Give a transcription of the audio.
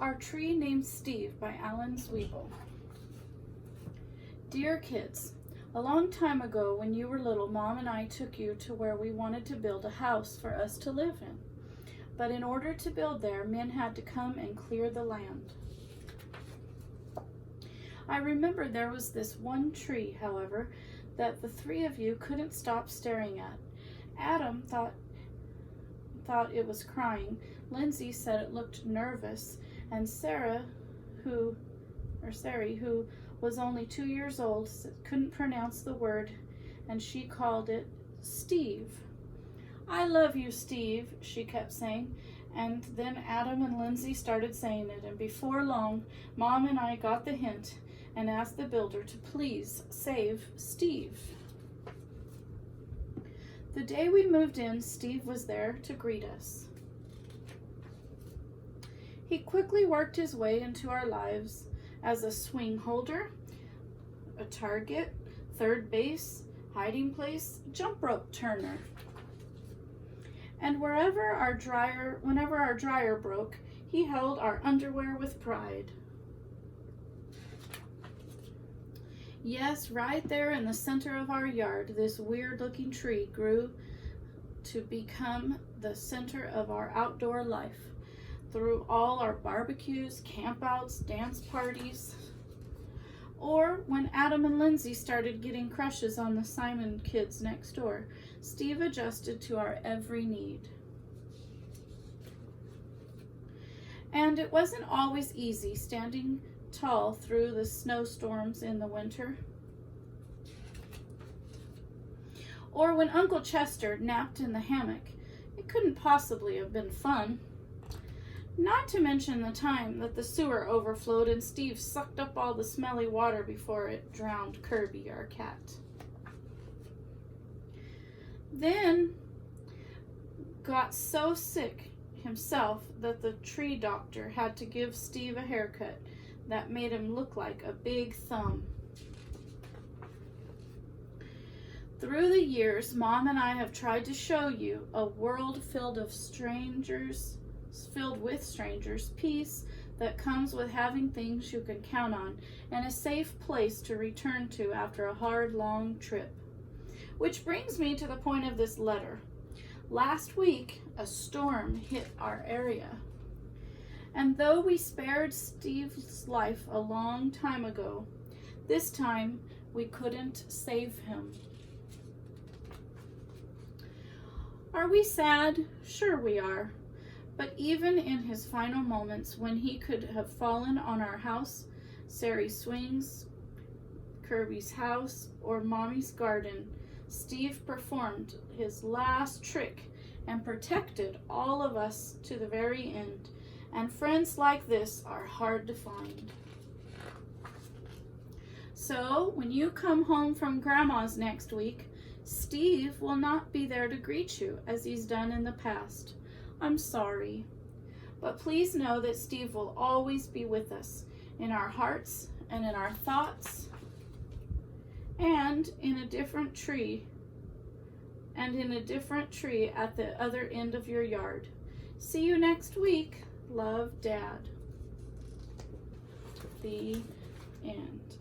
Our Tree Named Steve by Alan Zwiebel. Dear kids, a long time ago when you were little, Mom and I took you to where we wanted to build a house for us to live in. But in order to build there, men had to come and clear the land. I remember there was this one tree, however, that the three of you couldn't stop staring at. Adam thought it was crying. Lindsay said it looked nervous. And Sari, who was only 2 years old, couldn't pronounce the word, and she called it Steve. I love you, Steve, she kept saying. And then Adam and Lindsay started saying it, and before long, Mom and I got the hint and asked the builder to please save Steve. The day we moved in, Steve was there to greet us. He quickly worked his way into our lives as a swing holder, a target, third base, hiding place, jump rope turner. And whenever our dryer broke, he held our underwear with pride. Yes, right there in the center of our yard, this weird-looking tree grew to become the center of our outdoor life. Through all our barbecues, campouts, dance parties, or when Adam and Lindsay started getting crushes on the Simon kids next door, Steve adjusted to our every need. And it wasn't always easy standing tall through the snowstorms in the winter, or when Uncle Chester napped in the hammock. It couldn't possibly have been fun. Not to mention the time that the sewer overflowed and Steve sucked up all the smelly water before it drowned Kirby, our cat. Then got so sick himself that the tree doctor had to give Steve a haircut that made him look like a big thumb. Through the years, Mom and I have tried to show you a world filled with strangers, peace that comes with having things you can count on, and a safe place to return to after a hard, long trip. Which brings me to the point of this letter. Last week, a storm hit our area. And though we spared Steve's life a long time ago, this time we couldn't save him. Are we sad? Sure we are. But even in his final moments, when he could have fallen on our house, Sari's swings, Kirby's house, or Mommy's garden, Steve performed his last trick and protected all of us to the very end. And friends like this are hard to find. So, when you come home from Grandma's next week, Steve will not be there to greet you as he's done in the past. I'm sorry, but please know that Steve will always be with us in our hearts and in our thoughts and in a different tree at the other end of your yard. See you next week. Love, Dad. The end.